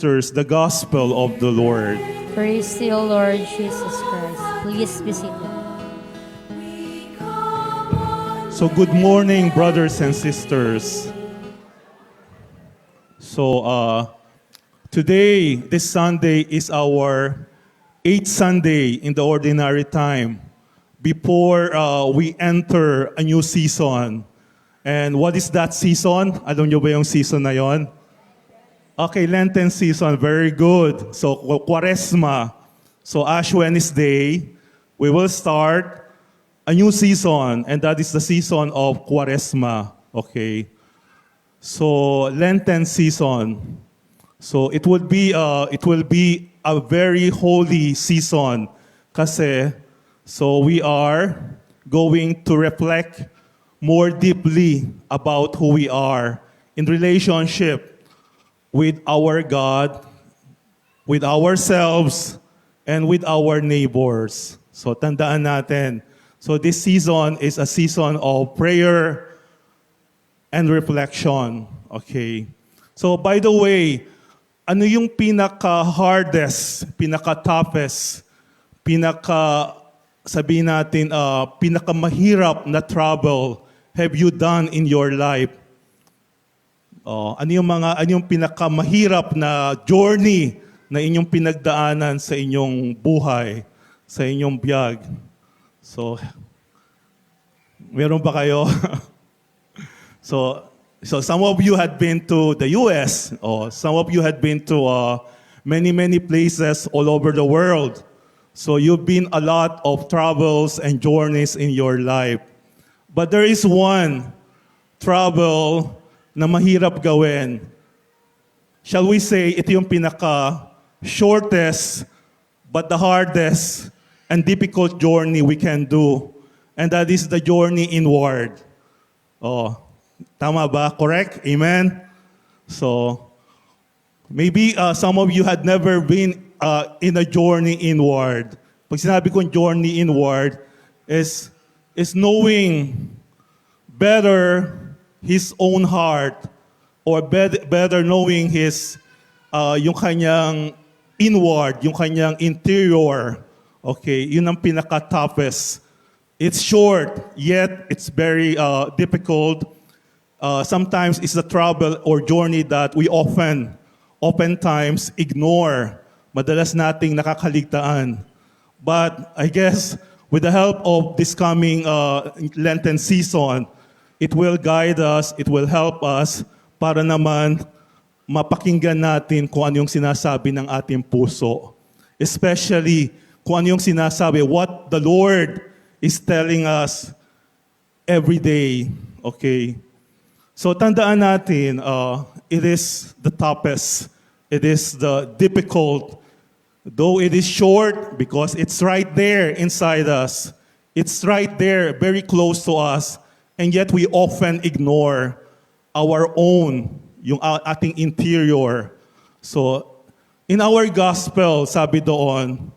The gospel of the Lord. Praise to you, Lord Jesus Christ. Please be seated. So good morning, brothers and sisters. So today, this Sunday is our 8th Sunday in the ordinary time before we enter a new season. And what is that season? Alam niyo ba yung season na yon? Okay, Lenten season, very good. So, Quaresma. So, Ash Wednesday, we will start a new season, and that is the season of Quaresma. Okay. So, Lenten season. So, it will be a very holy season. Kasi, so we are going to reflect more deeply about who we are in relationship with our God, with ourselves, and with our neighbors. So tandaan natin. So this season is a season of prayer and reflection. Okay. So by the way, ano yung pinaka-hardest, pinaka-toughest, sabihin natin, pinaka-mahirap na trouble have you done in your life? Ano yung pinakamahirap na journey na inyong pinagdaanan sa inyong buhay, sa inyong biyag? So, meron ba kayo? So some of you had been to the US, or some of you had been to many places all over the world. So you've been a lot of travels and journeys in your life. But there is one travel na mahirap gawin. Shall we say, ito yung pinaka-shortest but the hardest and difficult journey we can do. And that is the journey inward. Tama ba? Correct? Amen? So, maybe some of you had never been in a journey inward. Pag sinabi kong journey inward is knowing better his own heart, or better knowing his yung kanyang inward, yung kanyang interior. Okay, yun ang pinaka-toughest. It's short, yet it's very difficult. Sometimes it's a trouble or journey that we oftentimes ignore. Madalas nating nakakaligtaan. But I guess with the help of this coming Lenten season, it will guide us, it will help us para naman mapakinggan natin kung ano yung sinasabi ng ating puso. Especially kung ano yung sinasabi, what the Lord is telling us every day. Okay? So tandaan natin, it is the toughest, it is the difficult, though it is short because it's right there inside us. It's right there, very close to us. And yet we often ignore our own, yung ating interior. So, in our gospel, sabi doon,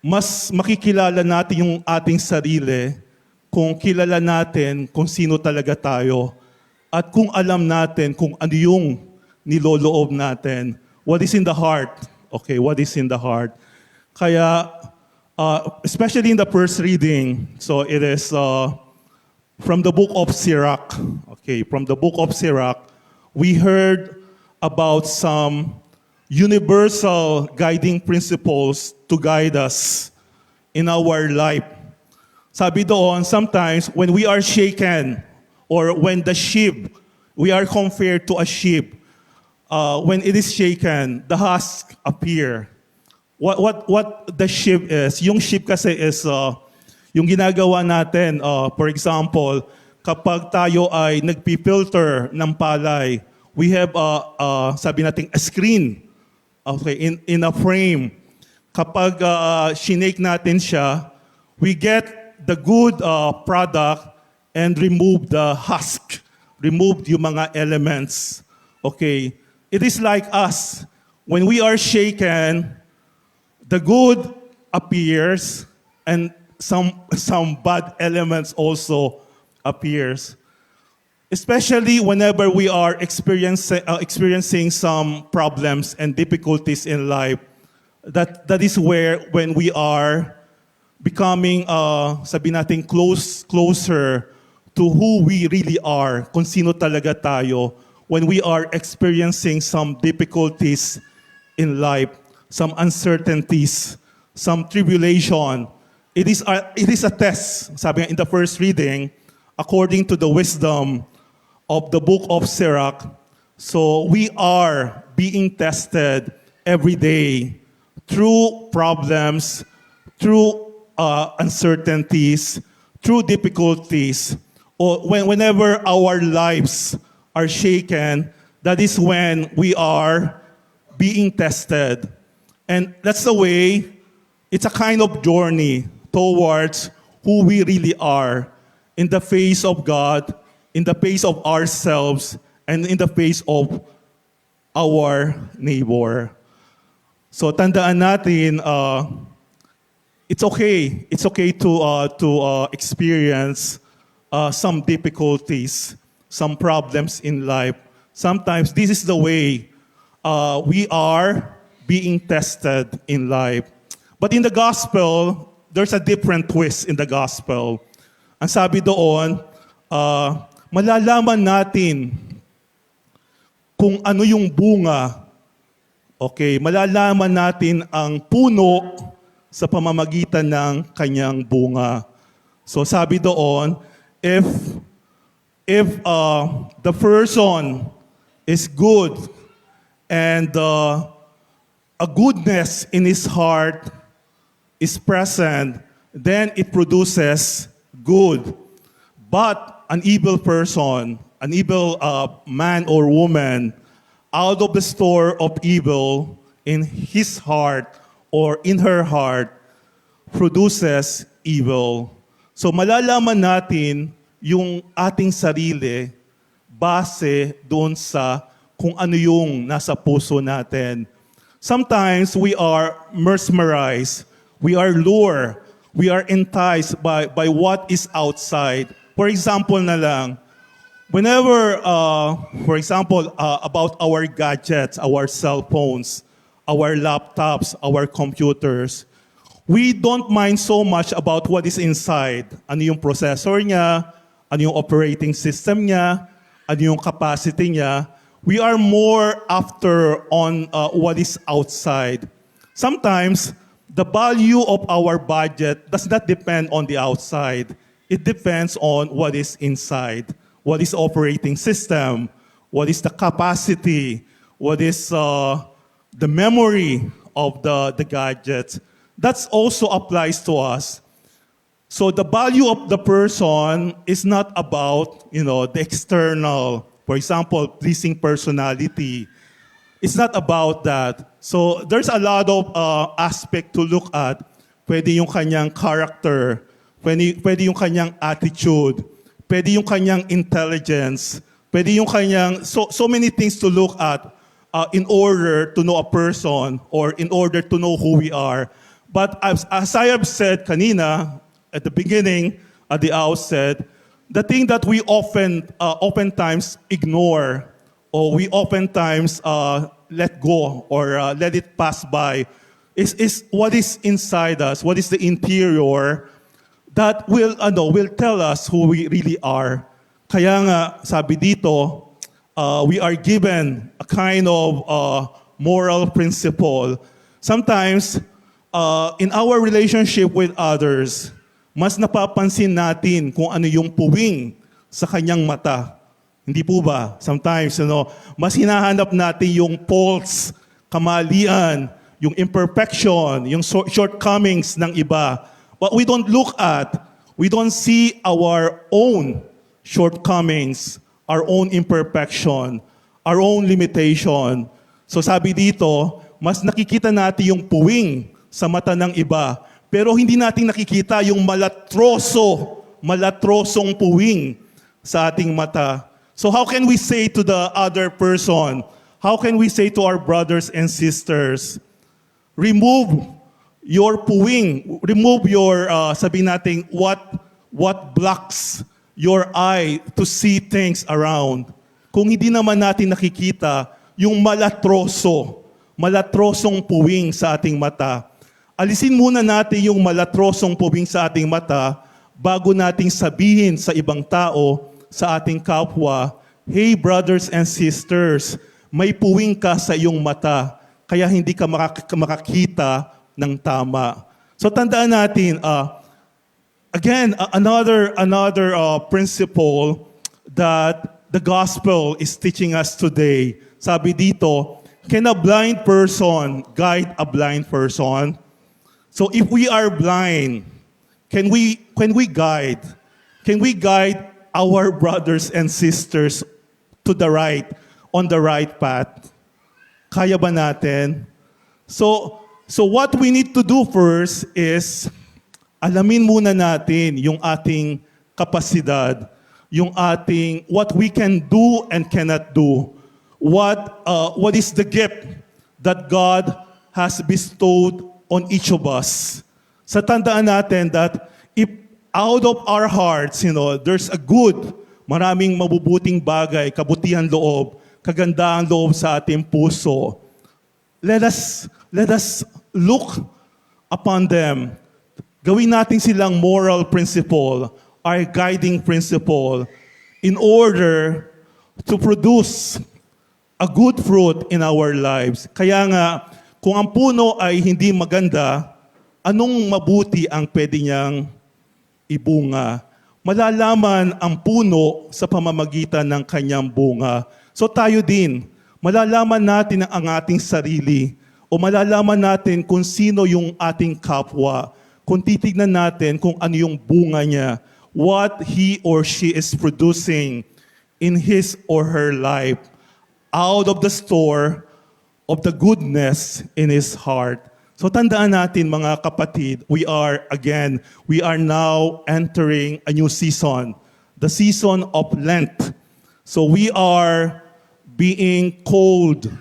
mas makikilala natin yung ating sarili kung kilala natin kung sino talaga tayo at kung alam natin kung ano yung niloloob natin. What is in the heart? Okay, what is in the heart? Kaya, especially in the first reading, so it is from the book of Sirach. Okay, from the book of Sirach, we heard about some universal guiding principles to guide us in our life. Sabi doon, sometimes when we are shaken, or when the sheep, we are compared to a sheep, when it is shaken, the husk appear. What the sheep is? Yung sheep kasi is yung ginagawa natin. For example, kapag tayo ay nagpi-filter ng palay, we have sabi natin a screen, okay, in a frame. Kapag shinake natin siya, we get the good product and remove the husk, remove yung mga elements. Okay, it is like us. When we are shaken, the good appears and some bad elements also appears. especially whenever we are experiencing some problems and difficulties in life. That is where when we are becoming, sabi natin, closer to who we really are, kung sino talaga tayo, when we are experiencing some difficulties in life, some uncertainties, some tribulation. It is a test, sabi nga in the first reading, according to the wisdom of the book of Sirach. So we are being tested every day through problems, through uncertainties, through difficulties, or whenever our lives are shaken, that is when we are being tested. And that's the way, it's a kind of journey towards who we really are in the face of God, in the face of ourselves, and in the face of our neighbor. So tandaan natin, it's okay. It's okay to experience some difficulties, some problems in life. Sometimes this is the way we are being tested in life. But in the gospel, there's a different twist in the gospel. Ang sabi doon, malalaman natin kung ano yung bunga. Okay, malalaman natin ang puno sa pamamagitan ng kanyang bunga. So sabi doon, if the person is good and a goodness in his heart is present, then it produces good. But an evil person, an evil man or woman, out of the store of evil in his heart or in her heart, produces evil. So malalaman natin yung ating sarili base doon sa kung ano yung nasa puso natin. Sometimes we are mesmerized, we are lured, we are enticed by what is outside. For example na lang, whenever, for example, about our gadgets, our cell phones, our laptops, our computers, we don't mind so much about what is inside. Ano yung processor niya, ano yung operating system niya, ano yung capacity niya. We are more after on what is outside. Sometimes, the value of our budget does not depend on the outside. It depends on what is inside. What is operating system? What is the capacity? What is the memory of the gadgets? That also applies to us. So the value of the person is not about, the external, for example, pleasing personality. It's not about that. So there's a lot of aspect to look at. Pwede yung kanyang character, pwede yung kanyang attitude, pwede yung kanyang intelligence, pwede yung kanyang, so many things to look at in order to know a person or in order to know who we are. But as I have said kanina, at the beginning, at the outset, the thing that we oftentimes ignore or we oftentimes let go or let it pass by is what is inside us, what is the interior that will tell us who we really are. Kaya nga, sabi dito, we are given a kind of moral principle. Sometimes, in our relationship with others, mas napapansin natin kung ano yung puwing sa kanyang mata. Hindi po ba? Sometimes, mas hinahanap natin yung faults, kamalian, yung imperfection, yung shortcomings ng iba. But we don't we don't see our own shortcomings, our own imperfection, our own limitation. So sabi dito, mas nakikita natin yung puwing sa mata ng iba, pero hindi natin nakikita yung malatrosong puwing sa ating mata. So how can we say to the other person, how can we say to our brothers and sisters, remove your puwing, remove your, sabi natin, what blocks your eye to see things around. Kung hindi naman natin nakikita yung malatrosong puwing sa ating mata, alisin muna natin yung malatrosong puwing sa ating mata bago nating sabihin sa ibang tao, sa ating kapwa, "Hey brothers and sisters, may puwing ka sa iyong mata, kaya hindi ka makakita ng tama." So tandaan natin, again, another principle that the gospel is teaching us today. Sabi dito, can a blind person guide a blind person? So if we are blind, can we guide? Can we guide our brothers and sisters to the right, on the right path? Kaya ba natin? So what we need to do first is alamin muna natin yung ating kapasidad, yung ating what we can do and cannot do. What is the gift that God has bestowed on each of us? Sa tandaan natin that if out of our hearts, there's a good, maraming mabubuting bagay, kabutihan loob, kagandahang loob sa ating puso, let us look upon them. Gawin natin silang moral principle, our guiding principle, in order to produce a good fruit in our lives. Kaya nga, kung ang puno ay hindi maganda, anong mabuti ang pwede niyang ibunga? Malalaman ang puno sa pamamagitan ng kanyang bunga. So tayo din, malalaman natin ang ating sarili, o malalaman natin kung sino yung ating kapwa, kung titignan natin kung ano yung bunga niya, what he or she is producing in his or her life, out of the store of the goodness in his heart. So tandaan natin mga kapatid, we are now entering a new season, the season of Lent. So we are being called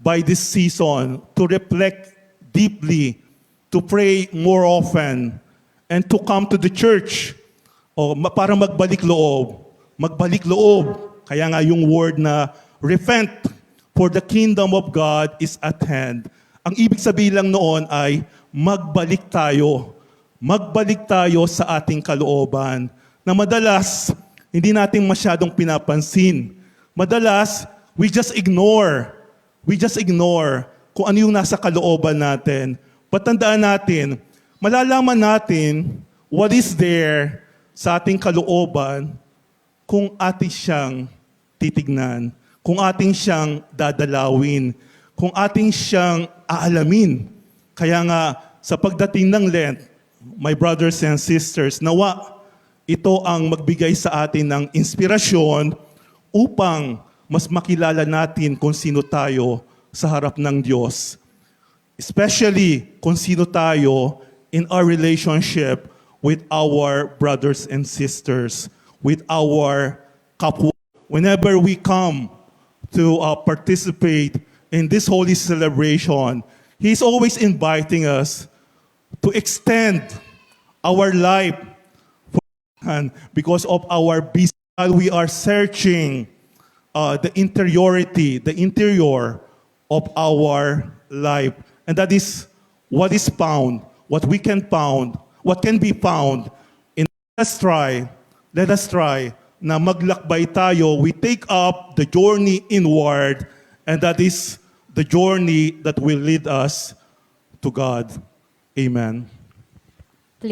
by this season to reflect deeply, to pray more often, and to come to the church para magbalik loob. Magbalik loob. Kaya nga yung word na repent, for the kingdom of God is at hand. Ang ibig sabihin lang noon ay magbalik tayo. Magbalik tayo sa ating kalooban na madalas hindi natin masyadong pinapansin. Madalas, we just ignore kung ano yung nasa kalooban natin. Patandaan natin, malalaman natin what is there sa ating kalooban kung ating siyang titignan, kung ating siyang dadalawin, kung ating siyang aalamin. Kaya nga, sa pagdating ng Lent, my brothers and sisters, nawa ito ang magbigay sa atin ng inspirasyon upang mas makilala natin kung sino tayo sa harap ng Diyos. Especially kung sino tayo in our relationship with our brothers and sisters, with our kapwa. Whenever we come to participate in this holy celebration, He's always inviting us to extend our life because of our busy, we are searching the interior of our life. And that is what is found, what can be found in let us try na maglakbay tayo. We take up the journey inward, and that is the journey that will lead us to God. Amen.